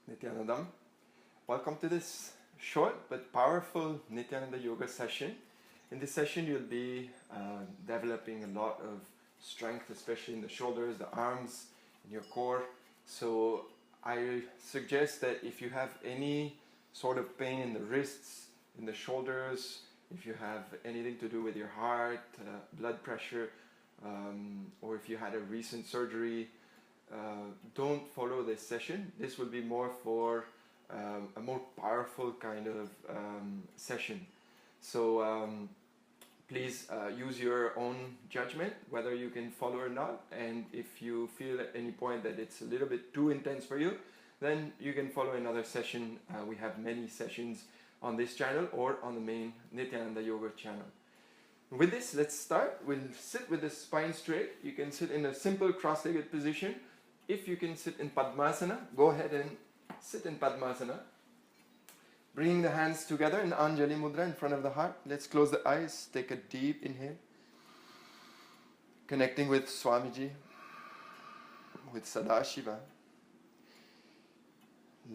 Nithyanandam. Welcome to this short but powerful Nithyananda Yoga session. In this session you'll be developing a lot of strength, especially in the shoulders, the arms, and your core. So I suggest that if you have any sort of pain in the wrists, in the shoulders, if you have anything to do with your heart, blood pressure, or if you had a recent surgery, don't follow this session. This will be more for a more powerful kind of session. So please use your own judgment whether you can follow or not, and if you feel at any point that it's a little bit too intense for you, then you can follow another session. We have many sessions on this channel or on the main Nithyananda Yoga channel. With this, let's start. We'll sit with the spine straight. You can sit in a simple cross-legged position. If you can sit in Padmasana, go ahead and sit in Padmasana. Bringing the hands together in Anjali Mudra in front of the heart. Let's close the eyes. Take a deep inhale. Connecting with Swamiji, with Sadashiva.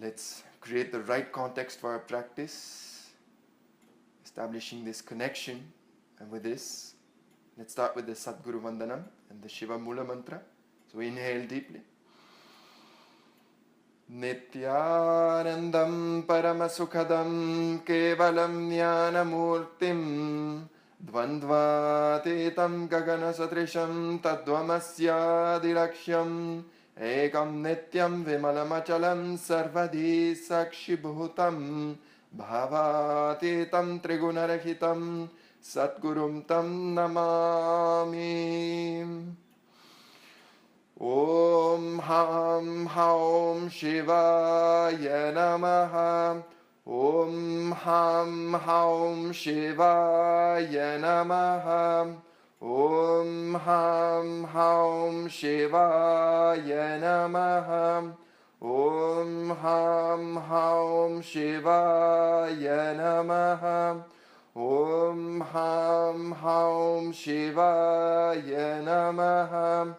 Let's create the right context for our practice. Establishing this connection. And with this, let's start with the Sadguru Vandanam and the Shiva Mula Mantra. So inhale deeply. Nithyanandam Paramasukhadam Kevalam Jnanamurtim Dvandvatitam Gagana Satrisham Tadvamasyadiraksham Ekam Nityam Vimalamachalam Sarvadhi Sakshibhutam Bhavatitam Trigunarahitam Satgurum Tam Namami. Om Ham Haum Shivaya Namaha. Om Ham Haum Shivaya Namaha. Om Ham Haum Shivaya Namaha. Om Ham Haum Shivaya Namaha. Om Ham Haum Shivaya Namaha.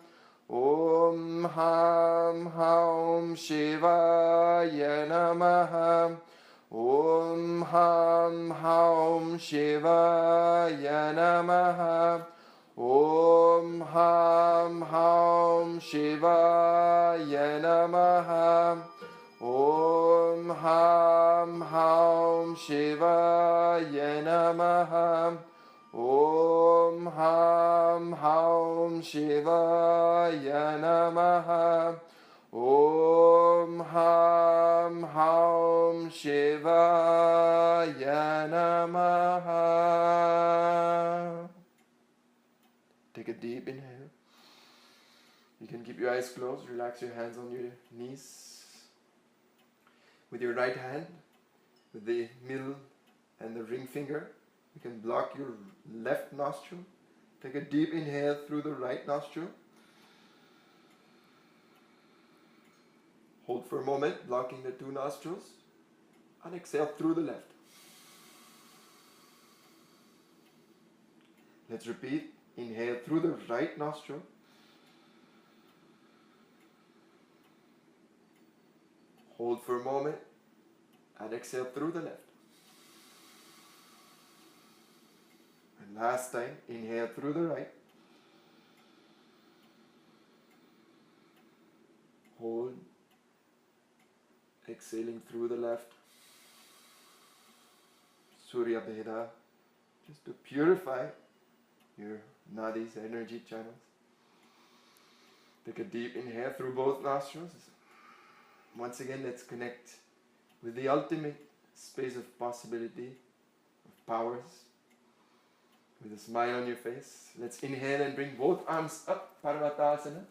Om Ham Haum Shivaya Namaha. Om Ham Haum Shivaya Namaha. Om Ham Haum Shivaya Namaha. Om Ham Haum Shivaya Namaha. Om Ham Haum Shivaya Namaha. Om Ham Haum Shivaya Namaha. Take a deep inhale. You can keep your eyes closed. Relax your hands on your knees. With your right hand, with the middle and the ring finger, you can block your left nostril. Take a deep inhale through the right nostril. Hold for a moment, blocking the two nostrils. And exhale through the left. Let's repeat. Inhale through the right nostril. Hold for a moment. And exhale through the left. And last time, inhale through the right. Hold. Exhaling through the left. Surya Bheda. Just to purify your nadis, energy channels. Take a deep inhale through both nostrils. Once again, let's connect with the ultimate space of possibility, of powers. With a smile on your face, let's inhale and bring both arms up, Parvatasana.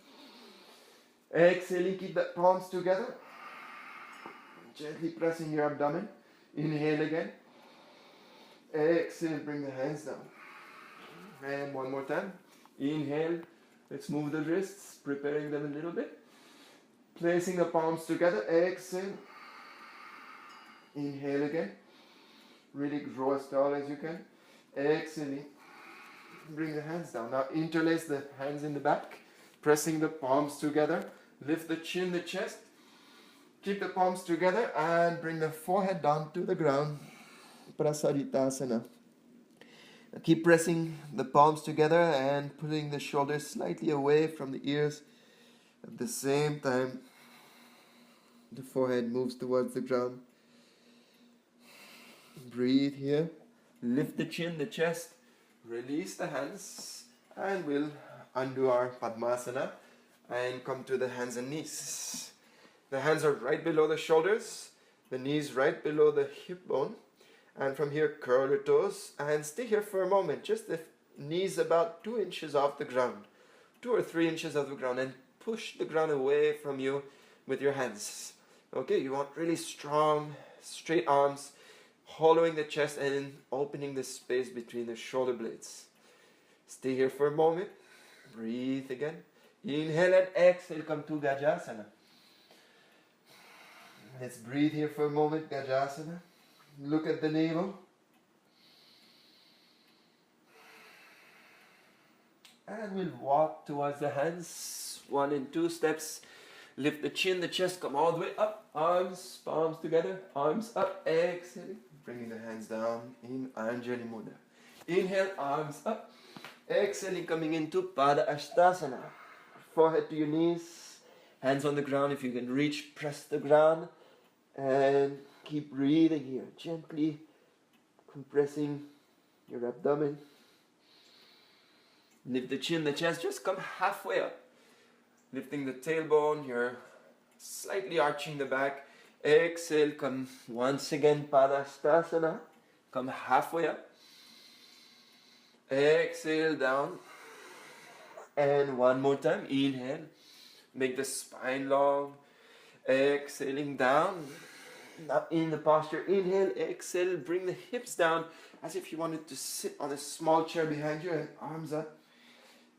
Exhaling, keep the palms together. Gently pressing your abdomen. Inhale again. Exhale, bring the hands down. And one more time. Inhale, let's move the wrists, preparing them a little bit. Placing the palms together. Exhale. Inhale again. Really grow as tall as you can. Exhaling. Bring the hands down. Now interlace the hands in the back, pressing the palms together. Lift the chin, the chest. Keep the palms together and bring the forehead down to the ground. Prasaritasana. Keep pressing the palms together and pulling the shoulders slightly away from the ears. At the same time, the forehead moves towards the ground. Breathe here. Lift the chin, the chest. Release the hands. And we'll undo our Padmasana and come to the hands and knees. The hands are right below the shoulders. The knees right below the hip bone. And from here, curl your toes and stay here for a moment. Just the knees about 2 inches off the ground. 2 or 3 inches off the ground. And push the ground away from you with your hands. Okay, you want really strong, straight arms, hollowing the chest and opening the space between the shoulder blades. Stay here for a moment. Breathe again. Inhale and exhale, come to Gajasana. Let's breathe here for a moment, Gajasana. Look at the navel. And we'll walk towards the hands. 1 and 2 steps. Lift the chin, the chest, come all the way up. Arms, palms together, arms up. Exhaling. Bringing the hands down in Anjali Mudra. Inhale, arms up. Exhaling, coming into Pada Ashtasana. Forehead to your knees. Hands on the ground. If you can reach, press the ground. And keep breathing here. Gently compressing your abdomen. Lift the chin, the chest. Just come halfway up. Lifting the tailbone. You're slightly arching the back. Exhale, come once again, Padastasana. Come halfway up. Exhale, down. And one more time. Inhale. Make the spine long. Exhaling down. Now in the posture. Inhale, exhale. Bring the hips down as if you wanted to sit on a small chair behind you and arms up.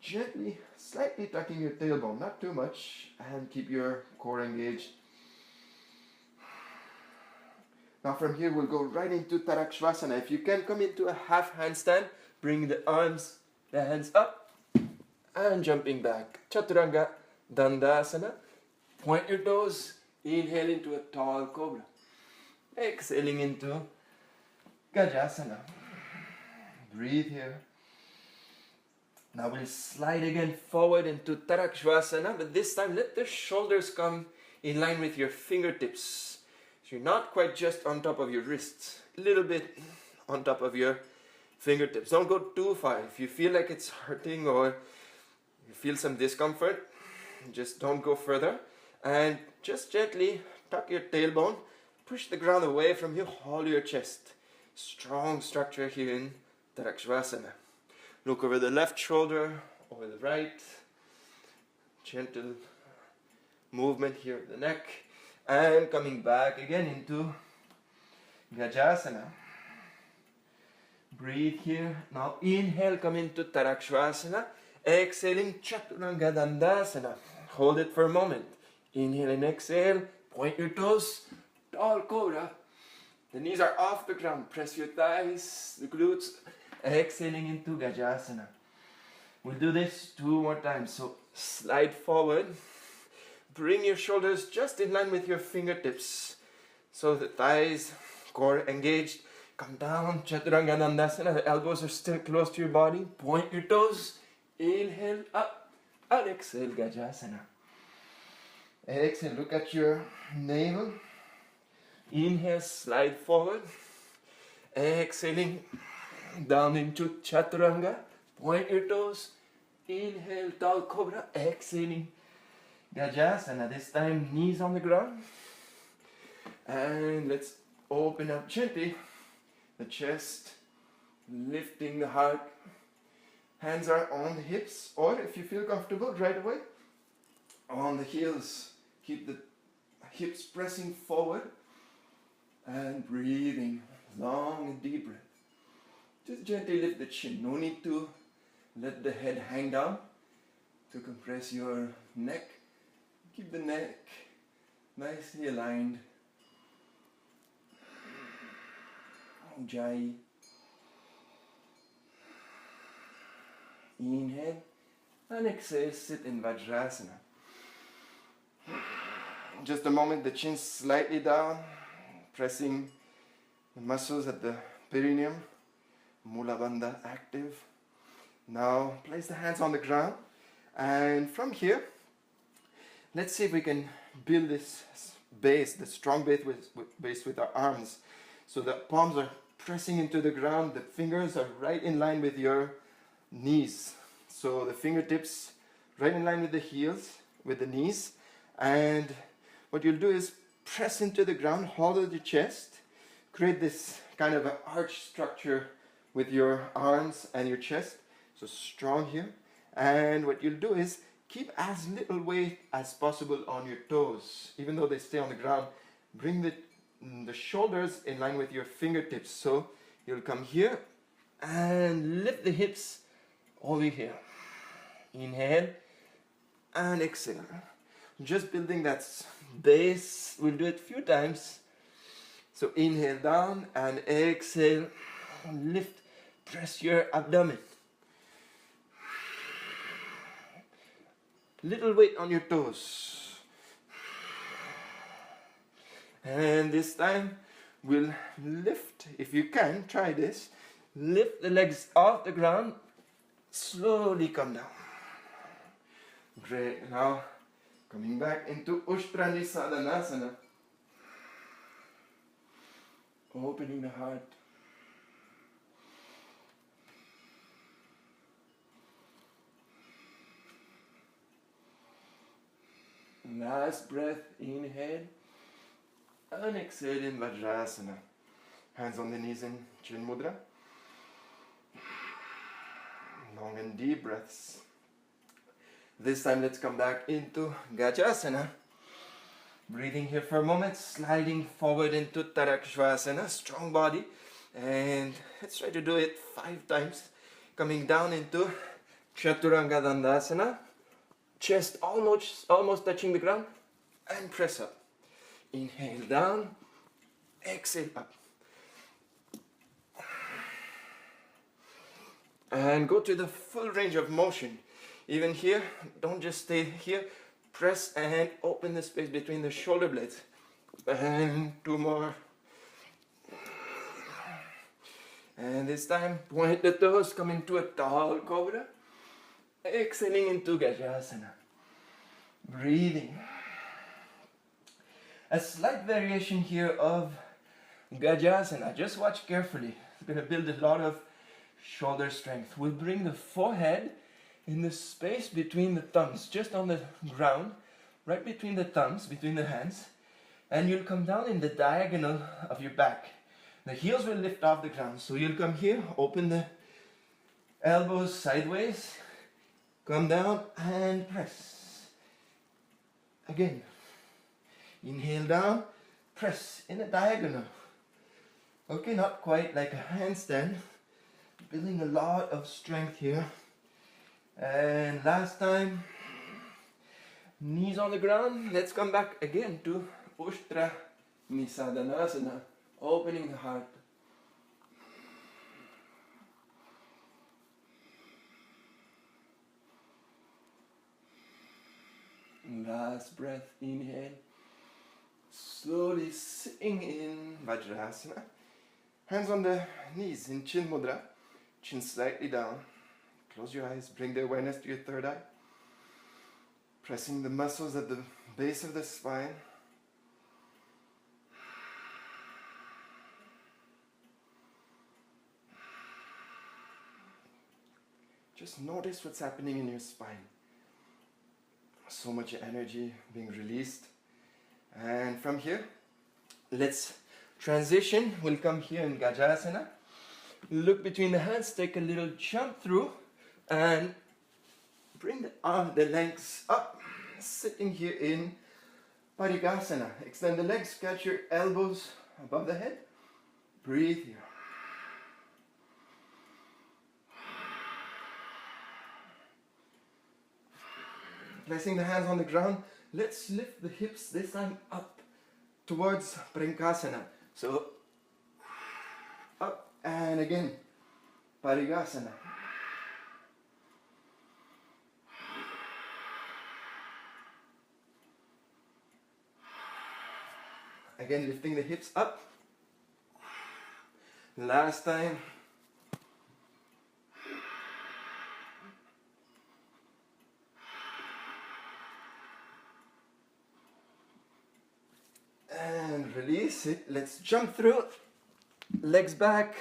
Gently, slightly tucking your tailbone, not too much, and keep your core engaged. Now from here we'll go right into Tarakshvasana. If you can come into a half handstand, bring the arms, the hands up, and jumping back. Chaturanga Dandasana. Point your toes, inhale into a tall cobra. Exhaling into Gajasana. Breathe here. Now we'll slide again forward into Tarakshvasana, but this time let the shoulders come in line with your fingertips. So you're not quite just on top of your wrists, a little bit on top of your fingertips. Don't go too far. If you feel like it's hurting or you feel some discomfort, just don't go further. And just gently tuck your tailbone, push the ground away from you, hollow your chest. Strong structure here in Tarakshvasana. Look over the left shoulder, over the right. Gentle movement here of the neck. And coming back again into Gajasana. Breathe here. Now inhale, come into Tarakshvasana. Exhaling, Chaturanga Dandasana. Hold it for a moment. Inhale and exhale. Point your toes. Tall cobra. The knees are off the ground. Press your thighs, the glutes. Exhaling into Gajasana. We'll do this 2 more times. So slide forward. Bring your shoulders just in line with your fingertips. So the thighs, core engaged. Come down, Chaturanga Dandasana. The elbows are still close to your body. Point your toes. Inhale up. And exhale, Gajasana. Exhale, look at your navel. Inhale, slide forward. Exhaling down into Chaturanga. Point your toes. Inhale, tall cobra. Exhaling Gajasana. This time, knees on the ground. And let's open up gently the chest, lifting the heart. Hands are on the hips, or if you feel comfortable, right away, on the heels. Keep the hips pressing forward and breathing. Long and deep breath. Just gently lift the chin. No need to let the head hang down to compress your neck. Keep the neck nicely aligned. Ujjayi. Inhale and exhale, sit in Vajrasana. Just a moment, the chin slightly down, pressing the muscles at the perineum, Mula Bandha active. Now place the hands on the ground, and from here, let's see if we can build this base, the strong base with our arms. So the palms are pressing into the ground, the fingers are right in line with your knees. So the fingertips right in line with the heels, with the knees, and what you'll do is press into the ground, hollow the chest, create this kind of an arch structure with your arms and your chest. So strong here. And what you'll do is keep as little weight as possible on your toes. Even though they stay on the ground, bring the shoulders in line with your fingertips. So you'll come here and lift the hips over here. Inhale and exhale. Just building that base. We'll do it a few times. So inhale down and exhale. Lift, press your abdomen. Little weight on your toes. And this time we'll lift, if you can, try this. Lift the legs off the ground. Slowly come down. Great. Now coming back into Ushtra Sadhanasana. Opening the heart. Last breath, inhale. And exhale in Vajrasana. Hands on the knees in Chin Mudra. Long and deep breaths. This time let's come back into Gajasana. Breathing here for a moment, sliding forward into Tarakshvasana, strong body. And let's try to do it 5 times. Coming down into Chaturanga Dandasana. Chest almost touching the ground. And press up. Inhale down. Exhale up. And go to the full range of motion. Even here, don't just stay here. Press and open the space between the shoulder blades. And 2 more. And this time, point the toes, come into a tall cobra. Exhaling into Gajasana. Breathing. A slight variation here of Gajasana. Just watch carefully. It's going to build a lot of shoulder strength. We'll bring the forehead in the space between the thumbs, just on the ground, right between the thumbs, between the hands, and you'll come down in the diagonal of your back. The heels will lift off the ground, so you'll come here, open the elbows sideways, come down and press. Again, inhale down, press in a diagonal. Okay, not quite like a handstand, building a lot of strength here. And last time, knees on the ground. Let's come back again to Ushtra Nisadhanasana, opening the heart. Last breath, inhale. Slowly sitting in Vajrasana. Hands on the knees in Chin Mudra, chin slightly down. Close your eyes, bring the awareness to your third eye. Pressing the muscles at the base of the spine. Just notice what's happening in your spine. So much energy being released. And from here, let's transition. We'll come here in Gajasana. Look between the hands, take a little jump through. And bring the legs up, sitting here in Parigasana. Extend the legs, catch your elbows above the head. Breathe here. Placing the hands on the ground, let's lift the hips this time up towards Prankasana. So, up and again, Parigasana. Again, lifting the hips up. Last time. And release it. Let's jump through. Legs back.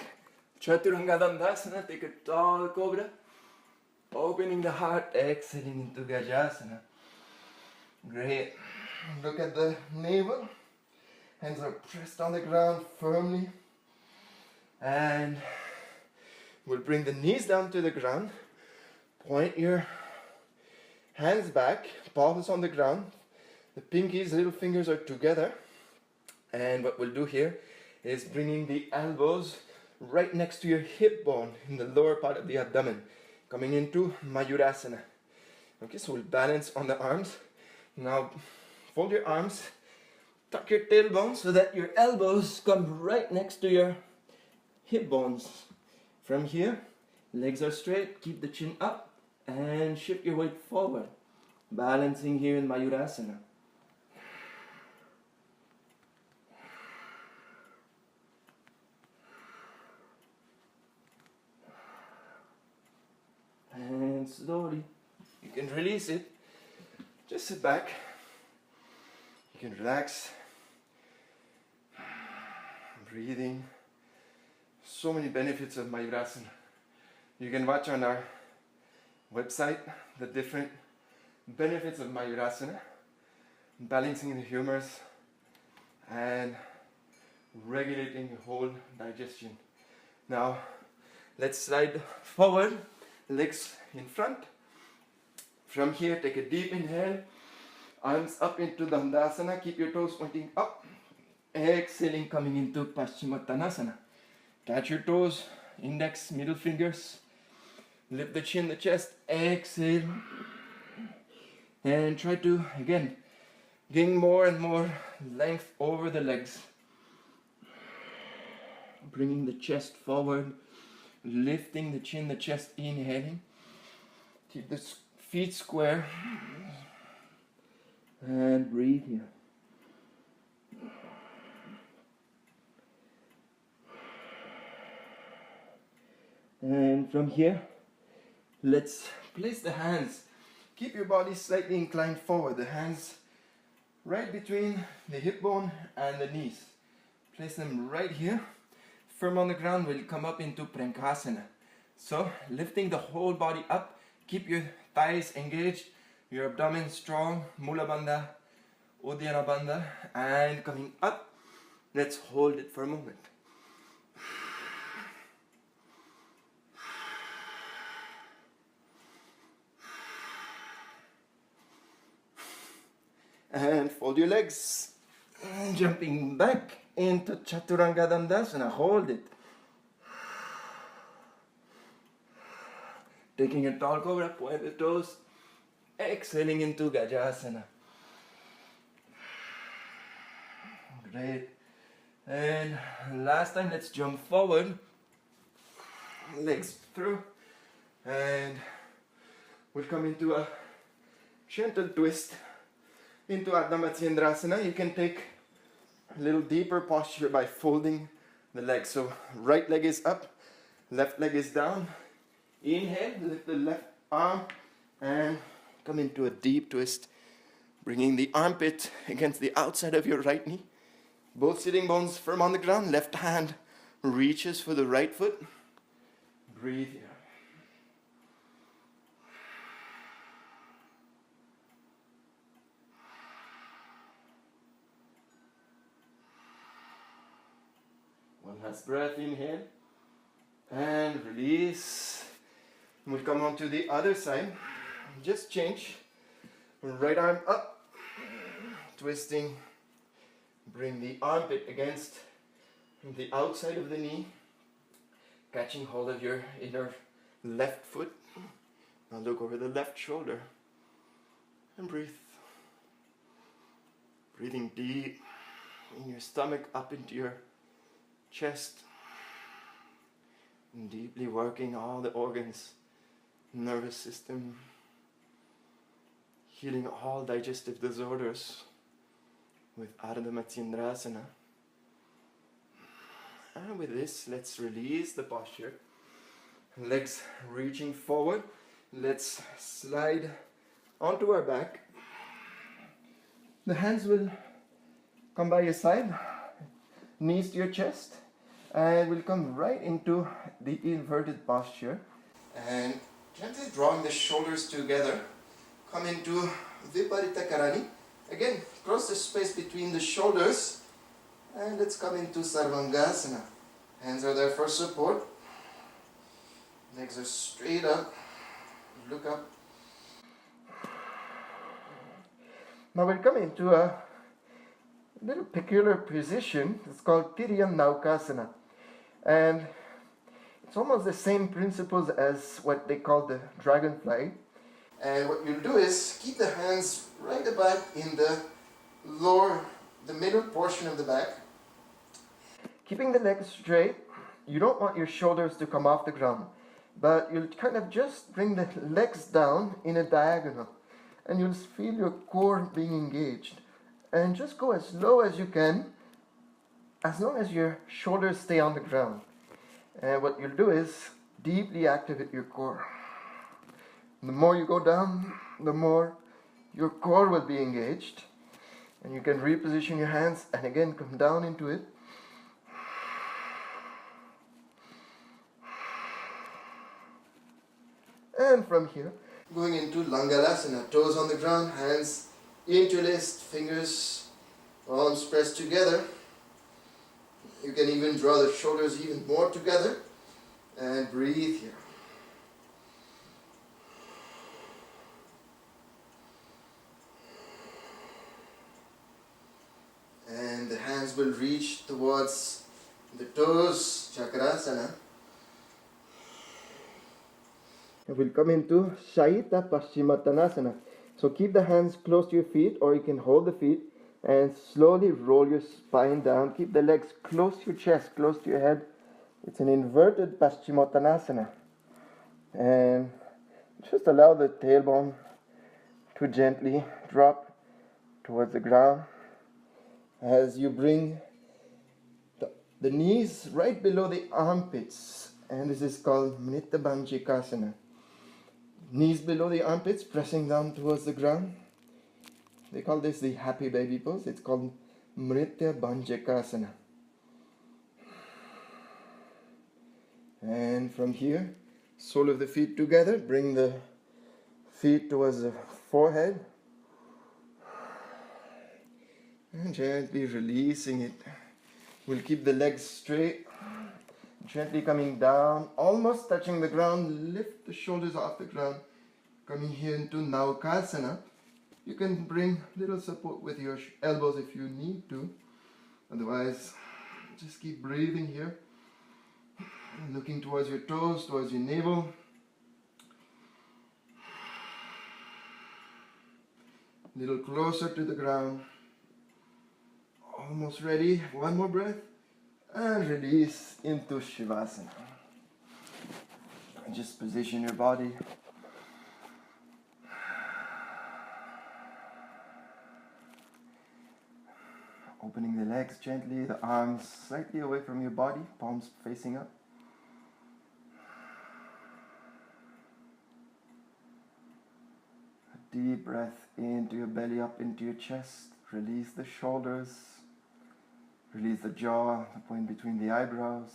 Chaturanga Dandasana. Take a tall cobra. Opening the heart. Exhaling into Gajasana. Great. Look at the navel. Hands are pressed on the ground firmly. And we'll bring the knees down to the ground. Point your hands back. Palms on the ground. The pinkies, little fingers are together. And what we'll do here is bringing the elbows right next to your hip bone in the lower part of the abdomen. Coming into Mayurasana. Okay, so we'll balance on the arms. Now, fold your arms. Tuck your tailbone so that your elbows come right next to your hip bones. From here, legs are straight. Keep the chin up and shift your weight forward. Balancing here in Mayurasana. And slowly, you can release it. Just sit back. You can relax. Breathing. So many benefits of Mayurasana. You can watch on our website the different benefits of Mayurasana. Balancing the humors and regulating your whole digestion. Now, let's slide forward. Legs in front. From here, take a deep inhale. Arms up into Dandasana. Keep your toes pointing up. Exhaling, coming into Paschimottanasana. Touch your toes, index, middle fingers. Lift the chin, the chest. Exhale. And try to, again, gain more and more length over the legs. Bringing the chest forward. Lifting the chin, the chest, inhaling. Keep the feet square. And breathe here. And from here, let's place the hands. Keep your body slightly inclined forward. The hands right between the hip bone and the knees. Place them right here. Firm on the ground, we'll come up into Prankasana. So, lifting the whole body up. Keep your thighs engaged, your abdomen strong, Mula Bandha, Uddiyana Bandha, and coming up. Let's hold it for a moment. And fold your legs. And jumping back into Chaturanga Dandasana. Hold it. Taking a tall cobra, point the toes. Exhaling into Gajasana. Great. And last time, let's jump forward. Legs through. And we'll come into a gentle twist into Ardha Matsyendrasana. You can take a little deeper posture by folding the legs. So right leg is up, left leg is down. Inhale, lift the left arm and come into a deep twist, bringing the armpit against the outside of your right knee. Both sitting bones firm on the ground. Left hand reaches for the right foot. Breathe here. One last breath, inhale and release. We'll come on to the other side. Just change. Right arm up, twisting. Bring the armpit against the outside of the knee, catching hold of your inner left foot. Now look over the left shoulder and breathe. Breathing deep in your stomach up into your chest. And deeply working all the organs, nervous system, healing all digestive disorders, with Ardha Matsyendrasana. And with this, let's release the posture. Legs reaching forward. Let's slide onto our back. The hands will come by your side, knees to your chest, and we'll come right into the inverted posture. And gently drawing the shoulders together, come into Viparita Karani. Again, cross the space between the shoulders, and let's come into Sarvangasana. Hands are there for support. Legs are straight up. Look up. Now we'll come into a little peculiar position. It's called Tiriyam Naukasana. And it's almost the same principles as what they call the dragonfly. And what you'll do is keep the hands right about in the middle portion of the back. Keeping the legs straight. You don't want your shoulders to come off the ground, but you'll kind of just bring the legs down in a diagonal, and you'll feel your core being engaged. And just go as low as you can, as long as your shoulders stay on the ground. And what you'll do is deeply activate your core. The more you go down, the more your core will be engaged. And you can reposition your hands and again come down into it. And from here, going into Langalasana, toes on the ground, hands interlaced, fingers, palms pressed together. You can even draw the shoulders even more together and breathe here. And the hands will reach towards the toes, Chakrasana. We'll come into Shaita Paschimottanasana. So keep the hands close to your feet, or you can hold the feet and slowly roll your spine down. Keep the legs close to your chest, close to your head. It's an inverted Paschimottanasana. And just allow the tailbone to gently drop towards the ground as you bring the knees right below the armpits. And this is called Mritta Banjikasana. Knees below the armpits, pressing down towards the ground. They call this the happy baby pose. It's called Mritya Banjikasana. And from here, sole of the feet together. Bring the feet towards the forehead. And gently releasing it. We'll keep the legs straight. Gently coming down, almost touching the ground. Lift the shoulders off the ground. Coming here into Naukasana. You can bring little support with your elbows if you need to. Otherwise, just keep breathing here. Looking towards your toes, towards your navel. A little closer to the ground. Almost ready. One more breath. And release into Shavasana. Just position your body. Opening the legs gently, the arms slightly away from your body, palms facing up. A deep breath into your belly, up into your chest. Release the shoulders. Release the jaw, the point between the eyebrows.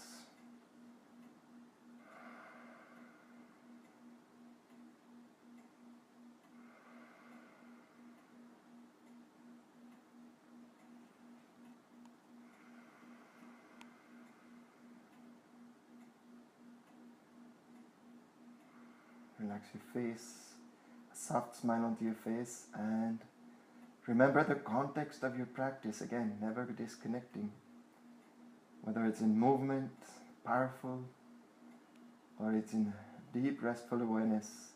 Relax your face, a soft smile onto your face, and remember the context of your practice. Again, never disconnecting. Whether it's in movement, powerful, or it's in deep restful awareness,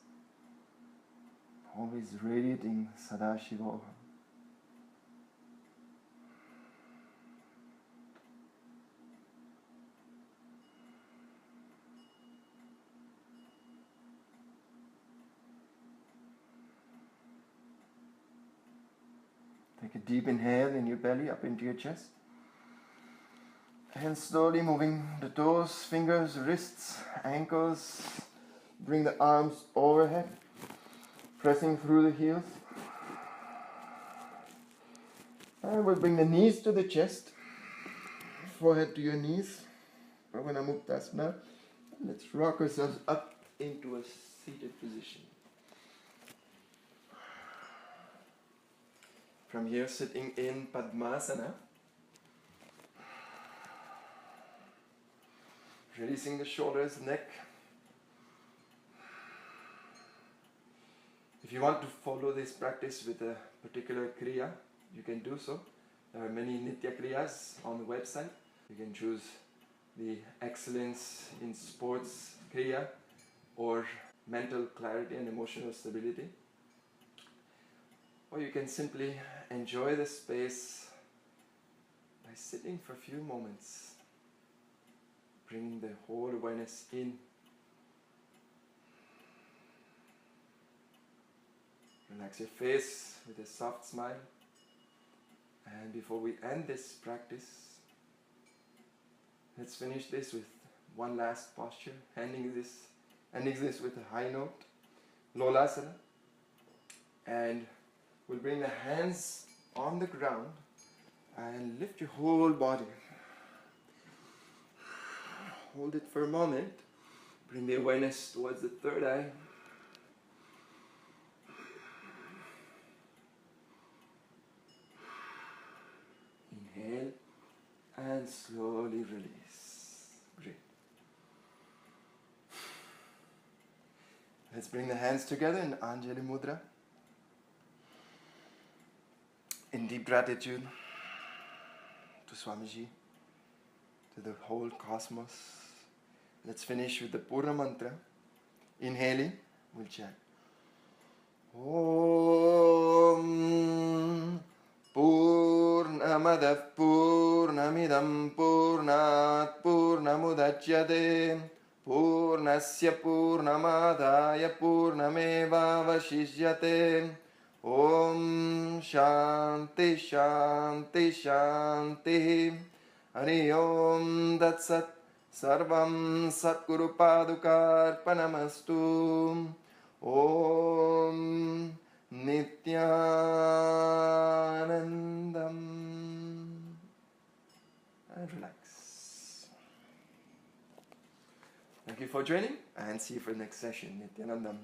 always radiating Sadashiva. Take a deep inhale in your belly up into your chest. And slowly moving the toes, fingers, wrists, ankles. Bring the arms overhead, pressing through the heels. And we'll bring the knees to the chest, forehead to your knees. Padmasana. Let's rock ourselves up into a seated position. From here, sitting in Padmasana, releasing the shoulders, neck. If you want to follow this practice with a particular kriya, you can do so. There are many Nitya Kriyas on the website. You can choose the excellence in sports kriya or mental clarity and emotional stability. Or you can simply enjoy the space by sitting for a few moments, bringing the whole awareness in. Relax your face with a soft smile. And before we end this practice, let's finish this with one last posture, ending this with a high note, Lolasana. And we'll bring the hands on the ground and lift your whole body. Hold it for a moment. Bring the awareness towards the third eye. Inhale and slowly release. Breathe. Let's bring the hands together in Anjali Mudra. In deep gratitude to Swamiji, to the whole cosmos. Let's finish with the Purna Mantra. Inhaling, we'll chant. Om Purnamadav Purnamidam Purnat Purnamudachyate Purnasya Purnamadaya Purnameva Vashishyate. Om Shanti Shanti Shanti. Hari Om Tat Sat. Sarvam Satguru Padukarpanamastu. Om Nithyanandam. And relax. Thank you for joining and see you for the next session. Nithyanandam.